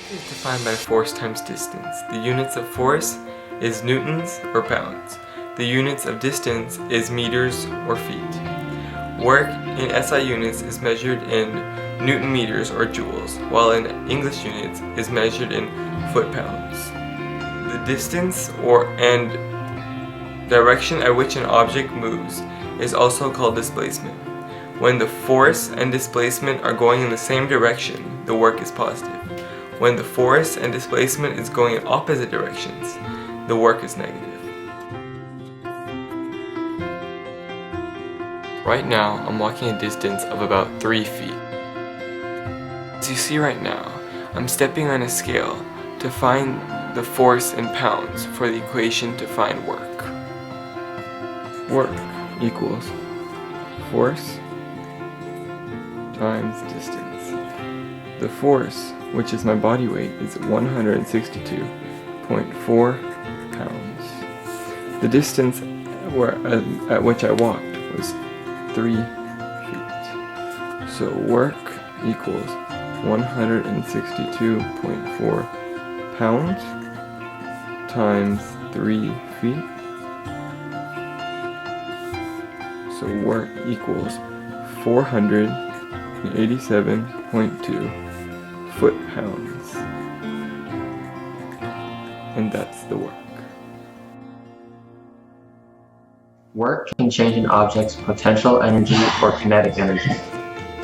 Is defined by force times distance. The units of force is newtons or pounds. The units of distance is meters or feet. Work in SI units is measured in Newton meters or joules, while in English units is measured in foot pounds. The distance and direction at which an object moves is also called displacement. When the force and displacement are going in the same direction, the work is positive. When the force and displacement is going in opposite directions, the work is negative. Right now, I'm walking a distance of about 3 feet. As you see right now, I'm stepping on a scale to find the force in pounds for the equation to find work. Work equals force times distance. The force, which is my body weight, is 162.4 pounds. The distance at which I walked was 3 feet. So work equals 162.4 pounds times 3 feet. So work equals 487.2 foot-pounds, and that's the work. Work can change an object's potential energy or kinetic energy.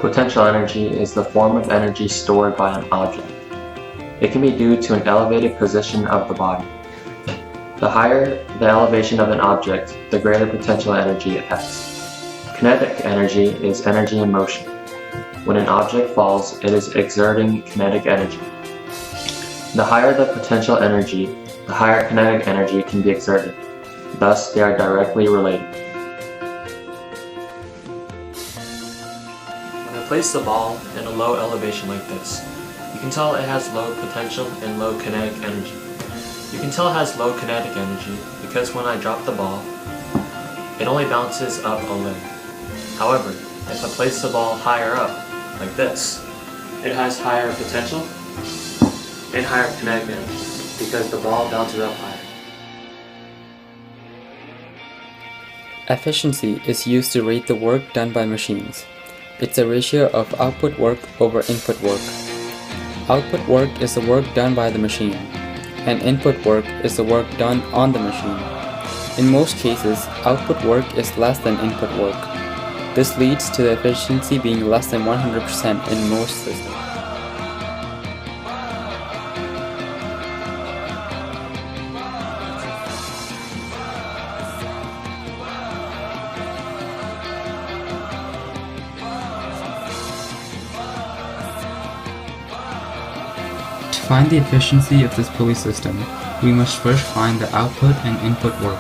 Potential energy is the form of energy stored by an object. It can be due to an elevated position of the body. The higher the elevation of an object, the greater potential energy it has. Kinetic energy is energy in motion. When an object falls, it is exerting kinetic energy. The higher the potential energy, the higher kinetic energy can be exerted. Thus, they are directly related. When I place the ball in a low elevation like this, you can tell it has low potential and low kinetic energy. You can tell it has low kinetic energy because when I drop the ball, it only bounces up a little. However, if I place the ball higher up, like this, it has higher potential and higher kinetic energy because the ball bounces up higher. Efficiency is used to rate the work done by machines. It's a ratio of output work over input work. Output work is the work done by the machine, and input work is the work done on the machine. In most cases, output work is less than input work. This leads to the efficiency being less than 100% in most systems. To find the efficiency of this pulley system, we must first find the output and input work.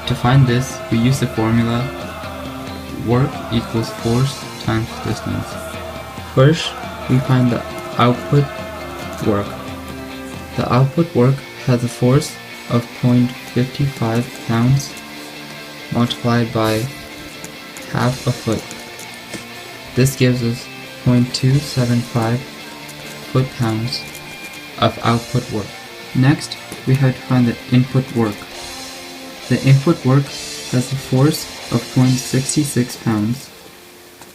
To find this, we use the formula work equals force times distance. First, we find the output work. The output work has a force of 0.55 pounds multiplied by half a foot. This gives us 0.275 foot-pounds of output work. Next, we have to find the input work. The input work has a force of 0.66 pounds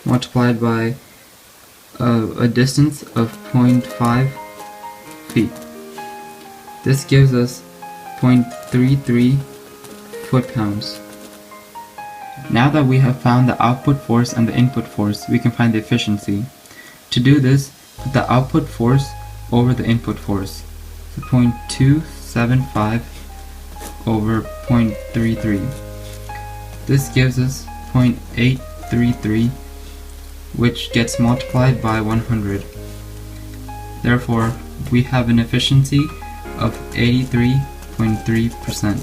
multiplied by a distance of 0.5 feet. This gives us 0.33 foot-pounds. Now that we have found the output force and the input force, we can find the efficiency. To do this, put the output force over the input force. So 0.275 over 0.33. This gives us 0.833, which gets multiplied by 100. Therefore, we have an efficiency of 83.3%.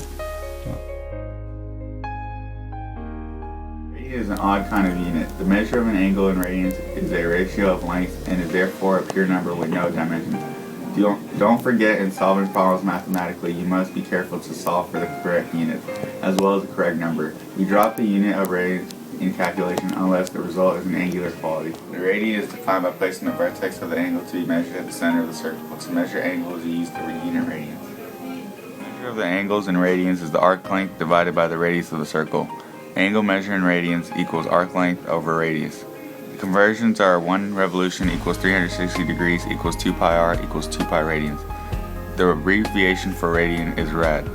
Radian is an odd kind of unit. The measure of an angle in radians is a ratio of length and is therefore a pure number with no dimensions. Don't forget, in solving problems mathematically, you must be careful to solve for the correct unit, as well as the correct number. We drop the unit of radians in calculation unless the result is an angular quantity. The radian is defined by placing the vertex of the angle to be measured at the center of the circle. To measure angles, you use the unit radians. The measure of the angles in radians is the arc length divided by the radius of the circle. Angle measured in radians equals arc length over radius. The conversions are 1 revolution equals 360 degrees equals 2 pi r equals 2 pi radians. The abbreviation for radian is rad.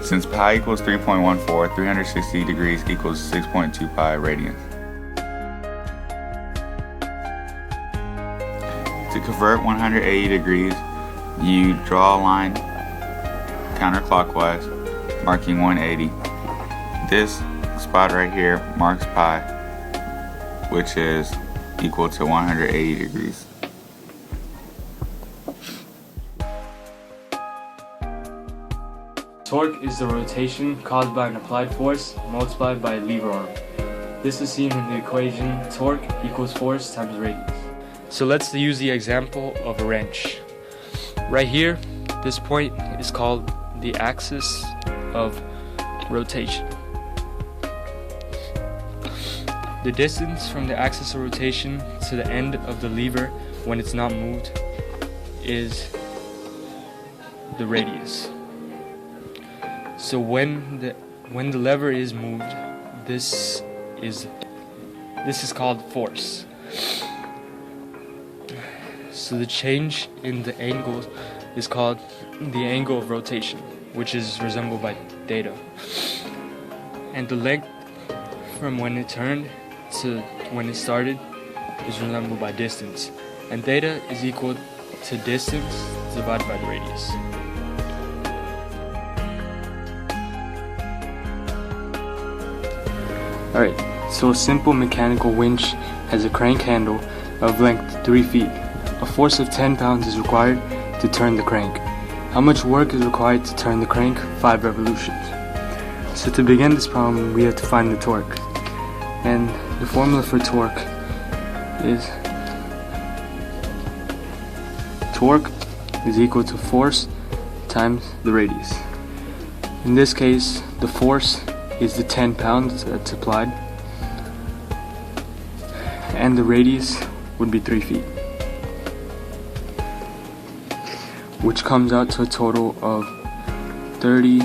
Since pi equals 3.14, 360 degrees equals 6.2 pi radians. To convert 180 degrees, you draw a line counterclockwise, marking 180. This spot right here marks pi, which is equal to 180 degrees. Torque is the rotation caused by an applied force multiplied by a lever arm. This is seen in the equation torque equals force times radius. So let's use the example of a wrench. Right here, this point is called the axis of rotation. The distance from the axis of rotation to the end of the lever when it's not moved is the radius. So when the lever is moved, this is called force. So the change in the angle is called the angle of rotation, which is resembled by theta. And the length from when it turned to when it started is resembled by distance. And theta is equal to distance divided by the radius. Alright, so a simple mechanical winch has a crank handle of length 3 feet. A force of 10 pounds is required to turn the crank. How much work is required to turn the crank? 5 revolutions. So to begin this problem, we have to find the torque. And the formula for torque is torque is equal to force times the radius. In this case, the force is the 10 pounds that's applied, and the radius would be 3 feet, which comes out to a total of 30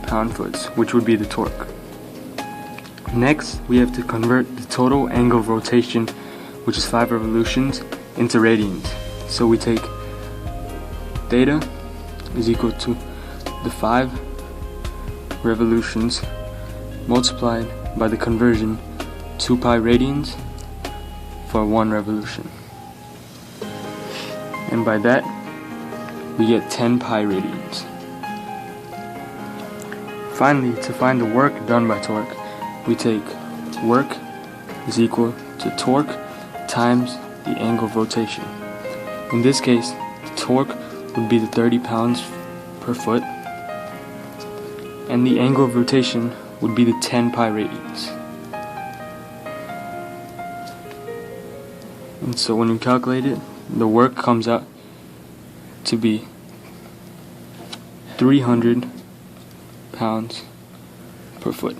pound-foots, which would be the torque. Next, we have to convert the total angle of rotation, which is 5 revolutions, into radians. So we take theta is equal to the 5 revolutions multiplied by the conversion 2 pi radians for 1 revolution. And by that, we get 10 pi radians. Finally, to find the work done by torque, we take work is equal to torque times the angle of rotation. In this case, the torque would be the 30 pounds per foot, and the angle of rotation would be the 10 pi radians. And so when we calculate it, the work comes out to be 300 pounds per foot.